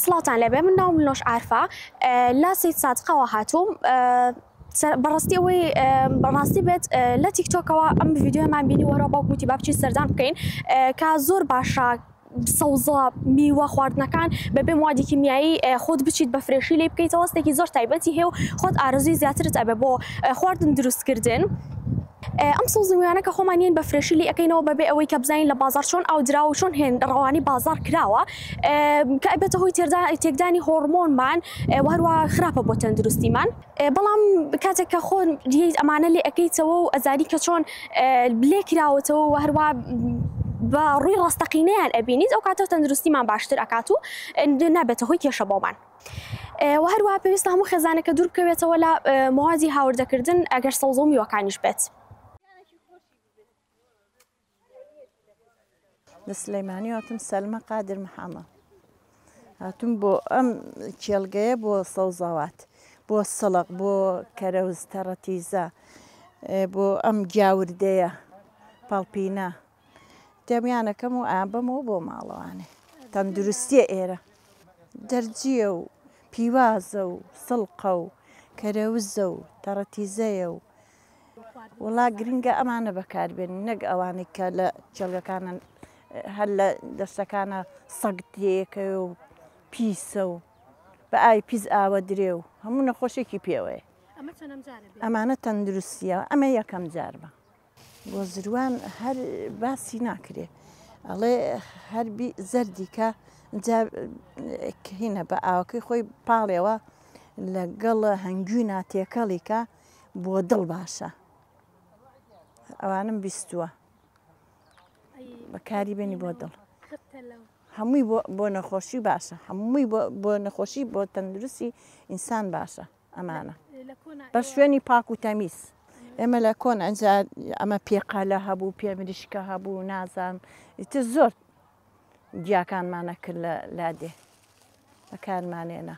سڵاتان لەبێ من ناوم لۆش عارفە لا سید سادقەوە هاتووم بەڕاستی ئەوەی بەڕاستی بێت لە تیکتۆکەوە ئەم ڤیدیۆمان بینی وەرە باوکوتی با بچی سەردان بکەین کە زۆر باشە سەوزە میوە خواردنەکان بەبێ موادی کیمیایی خۆت بچیت بە فرێشی لێ بکەیتەوە هەستێکی زۆر تایبەتی هەیە و خۆت ئارەزوی زیاترت ئەبێ بۆ خواردن دروستکردن. ئەم سەوزە میوانە کە خۆمانیان بە فرێشی لێ ئەەکەینەوە بەبێ ئەوەی کە بزانین لە بازار چۆن ئاو درا و چۆن ڕەوانی بازار کراوە کە ئەبێتە هۆی تێکدانی هۆرمۆنمان و هەروە خراپە بۆ تەندروستیمان. بەڵام کاتێک کە خۆ ئەمانە لێ ئەەکەیتەوە و ئەزانی کە چۆن لێ کراوەتەوە و هەروە بە ڕووی ڕاستەقینەیان ئەبینیت ئەو کاتە تەندروستیمان باشتر ئەکات و نابێتە هۆی کێشە بۆمان. و هەروە پێویستە هەموو خێزانەکە دوور بکەوێتەوە لە موادی هاوردەکردن ئەگەر سەوزە و میوەکانیش بێت. سلەیمانی هاتم سەلمە قادر محەممەد هاتووم بۆ ئەم کێڵگەیە بۆ سەوزەوات بۆ سڵق بۆ کەرەوز تەڕەتیزە بۆ ئەم گیاوردەیە پاڵپینە دەمیانەکەم و ئابەمەوە بۆ ماڵەوانێ تەندروستیە ئێرە دەرجیە و پیوازە و سڵقە و کەرەوزە و تەڕەتیزەیە و وڵا گرنگە ئەمانە بەکاربێن نەک ئەوانەی کە لە کێڵگەکانە هەر لە دەستەکانە سەگ دێکە و پیسە و بە ئاوی پیس ئاوە درێ و هەموو نەخۆشێکی پێوەیە ئەمانە تەندروستیە ئەمە یەکەم جار بە بۆ زروان هەر باسی ناکرێ ئەڵێ هەربی زەردیکە هینە بە ئاوەکەی خۆی پاڵێەوە لەگەڵ هەنگوی ناتێکەڵیکە بۆ دڵ باشە ئەوانم بیستووە بەکاری بێنی بۆ دڵ هەمووی بۆ نەخۆشی باشە هەمووی بۆ نەخۆشی بۆ تەندروستی ئینسان باشە ئەمانە بە شوێنی پاک و تەمیز ئێمە لە کۆن ئەمە پێقالە هەبوو پێمریشکە هەبوو نازان ئیتر زۆر گیاکانمانە کرد لە لادێ بەکارمانێنە